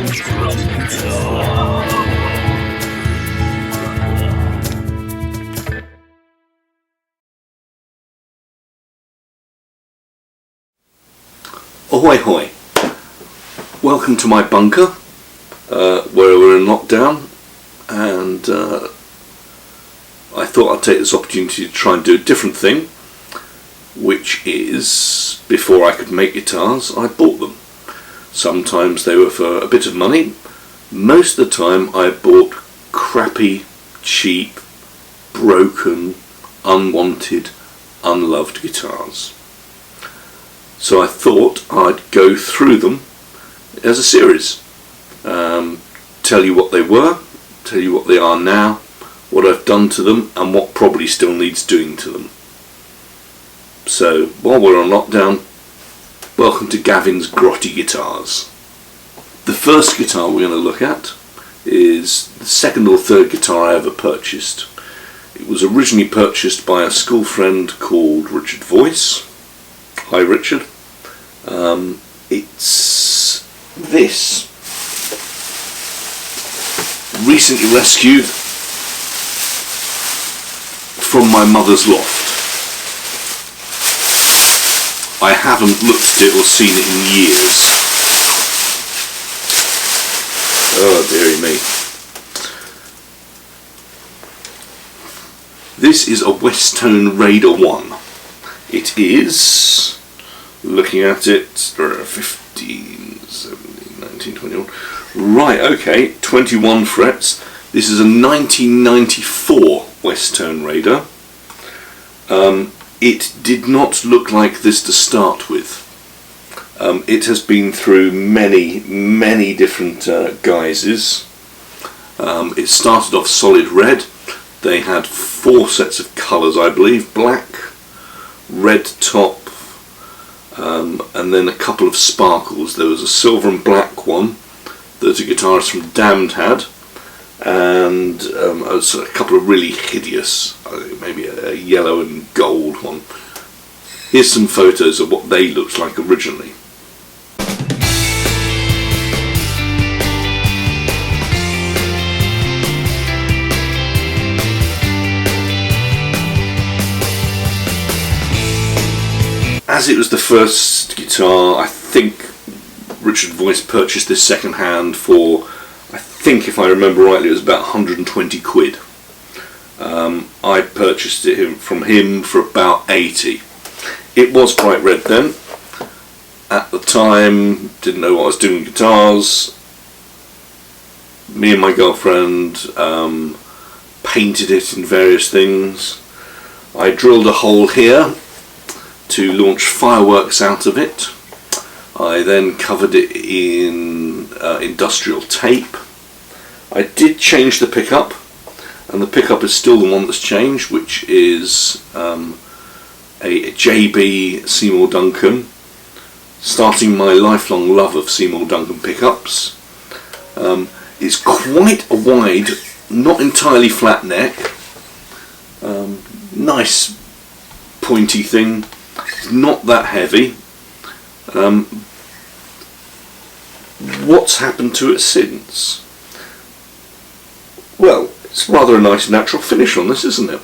Ahoy hoy! Welcome to my bunker, where we're in lockdown, and I thought I'd take this opportunity to try and do a different thing, which is, before I could make guitars, I bought them. Sometimes they were for a bit of money. Most of the time I bought crappy, cheap, broken, unwanted, unloved guitars. So I thought I'd go through them as a series. Tell you what they were, tell you what they are now, what I've done to them, and what probably still needs doing to them. So while we're on lockdown, welcome to Gavins Grotty guitars. The first guitar we're going to look at is the second or third guitar I ever purchased. It was originally purchased by a school friend called Richard Voice. Hi Richard. It's this, recently rescued from my mother's loft. I haven't looked at it or seen it in years. Oh dearie me. This is a Westone Raider 1. It is, looking at it, 15, 17, 19, 21, right, okay, 21 frets. This is a 1994 Westone Raider. It did not look like this to start with. It has been through many different guises. It started off solid red. They had 4 sets of colours, I believe: black, red top, and then a couple of sparkles. There was a silver and black one that a guitarist from Damned had, and a couple of really hideous, maybe a yellow and gold one. Here's some photos of what they looked like originally. As it was the first guitar, I think Richard Voice purchased this second hand for, I think if I remember rightly, it was about 120 quid. I purchased it from him for about 80. It was bright red then. At the time, didn't know what I was doing with guitars. Me and my girlfriend painted it in various things. I drilled a hole here to launch fireworks out of it. I then covered it in industrial tape. I did change the pickup, and the pickup is still the one that's changed, which is a JB Seymour Duncan, starting my lifelong love of Seymour Duncan pickups. It's quite a wide, not entirely flat neck, nice pointy thing. It's not that heavy. What's happened to it since? Well, it's rather a nice natural finish on this, isn't it?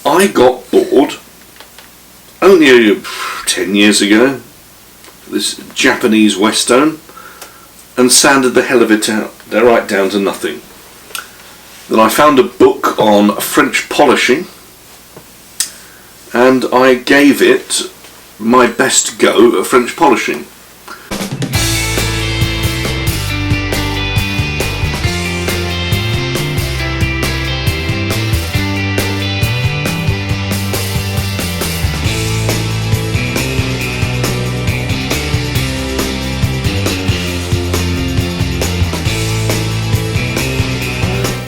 I got bored only 10 years ago, this Japanese Westone, and sanded the hell of it out. They're right down to nothing. Then I found a book on French polishing, and I gave it my best go at French polishing.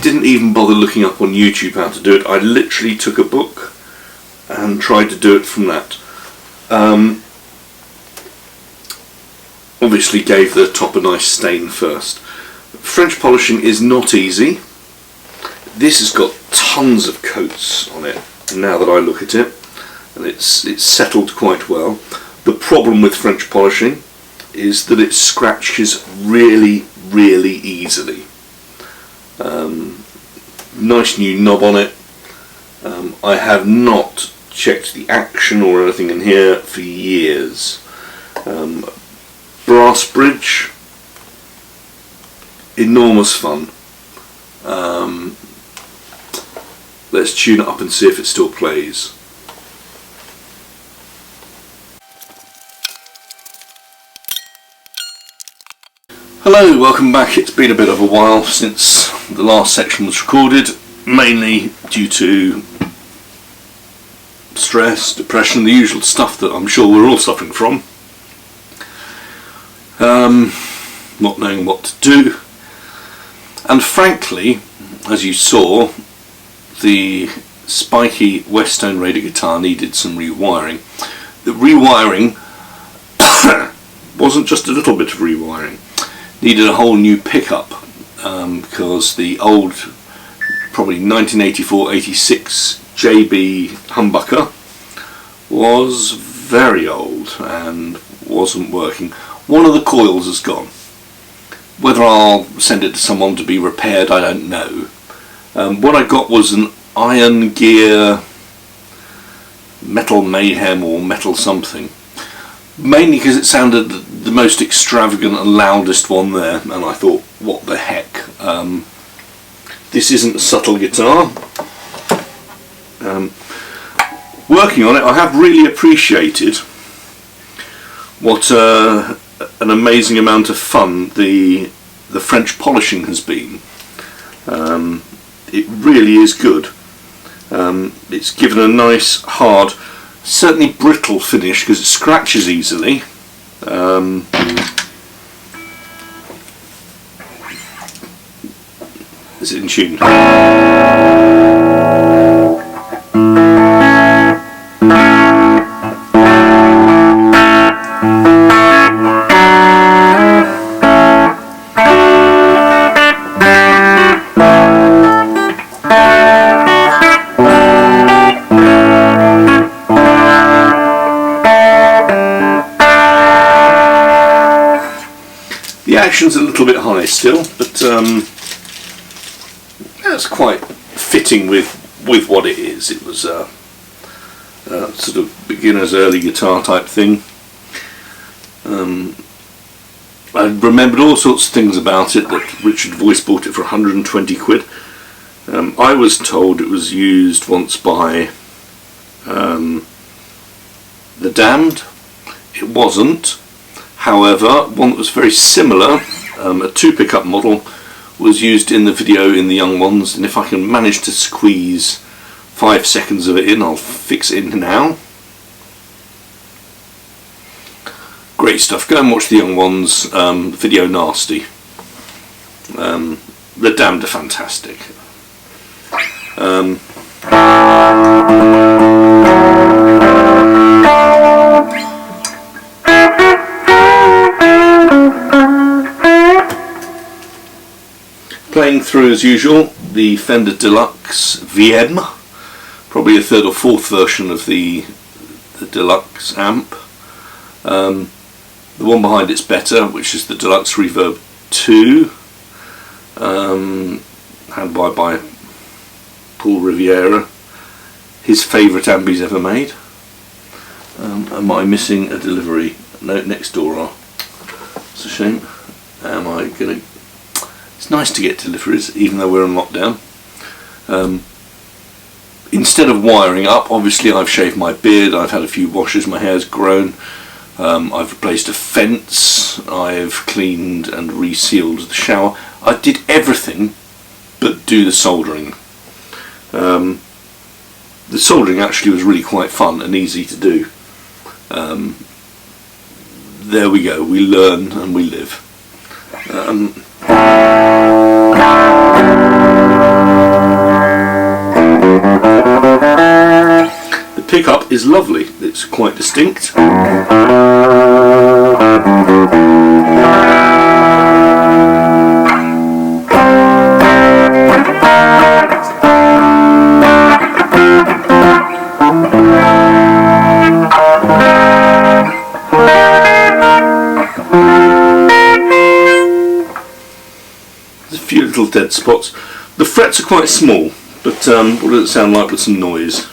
Didn't even bother looking up on YouTube how to do it. I literally took a book and tried to do it from that. Obviously gave the top a nice stain first. French polishing is not easy. This has got tons of coats on it now that I look at it, and it's settled quite well. The problem with French polishing, is that it scratches really, really easily. Nice new knob on it. I have not checked the action or anything in here for years. Brass bridge, enormous fun. Let's tune it up and see if it still plays. Hello, welcome back. It's been a bit of a while since the last section was recorded, mainly due to stress, depression, the usual stuff that I'm sure we're all suffering from. Not knowing what to do. And frankly, as you saw, the spiky Westone Raider guitar needed some rewiring. The rewiring wasn't just a little bit of rewiring. Needed a whole new pickup because the old, probably 1984-86 JB humbucker was very old and wasn't working. One of the coils has gone. Whether I'll send it to someone to be repaired, I don't know. What I got was an Iron Gear Metal Mayhem or Metal something. Mainly because it sounded the most extravagant and loudest one there, and I thought, what the heck. This isn't a subtle guitar. Working on it, I have really appreciated what an amazing amount of fun the French polishing has been. It really is good. It's given a nice, hard, certainly brittle finish because it scratches easily. Is it in tune? The action's a little bit high still, but that's quite fitting with what it is. It was a sort of beginner's early guitar type thing. I remembered all sorts of things about it, that Richard Voice bought it for 120 quid. I was told it was used once by The Damned. It wasn't. However, one that was very similar, a 2 pickup model, was used in the video in The Young Ones, and if I can manage to squeeze 5 seconds of it in, I'll fix it in now. Great stuff. Go and watch The Young Ones, video nasty. The Damned are fantastic. Playing through as usual the Fender Deluxe VM, probably a 3rd or 4th version of the Deluxe amp. The one behind it's better, which is the Deluxe Reverb 2, handled by Paul Riviera, his favourite amp he's ever made. Am I missing a delivery? No, next door are. It's a shame. Am I going to... It's nice to get deliveries, even though we're in lockdown. Instead of wiring up, obviously I've shaved my beard, I've had a few washes, my hair's grown, I've replaced a fence, I've cleaned and resealed the shower. I did everything but do the soldering. The soldering actually was really quite fun and easy to do. There we go, we learn and we live. The pickup is lovely, it's quite distinct. little dead spots. The frets are quite small, but what does it sound like with some noise?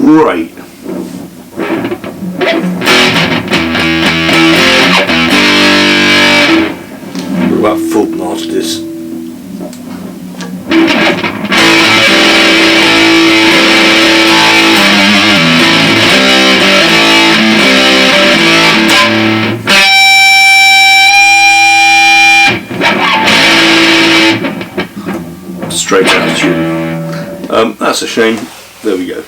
Great. What about full masters? Straight out of tune. That's a shame. There we go.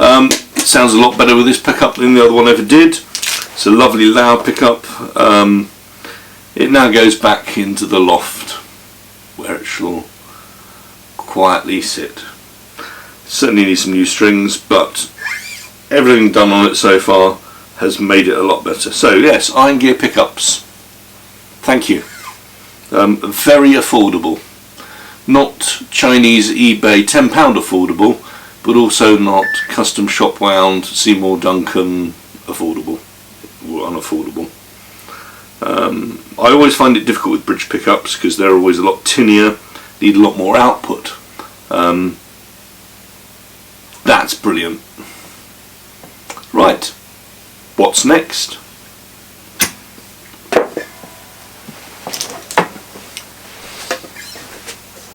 It sounds a lot better with this pickup than the other one ever did. It's a lovely loud pickup. It now goes back into the loft where it shall quietly sit. Certainly needs some new strings, but everything done on it so far has made it a lot better. So yes, Iron Gear pickups. Thank you. Very affordable. Not Chinese eBay £10 affordable, but also not custom shop wound Seymour Duncan affordable or unaffordable. I always find it difficult with bridge pickups because they're always a lot tinnier, need a lot more output. That's brilliant. Right, what's next?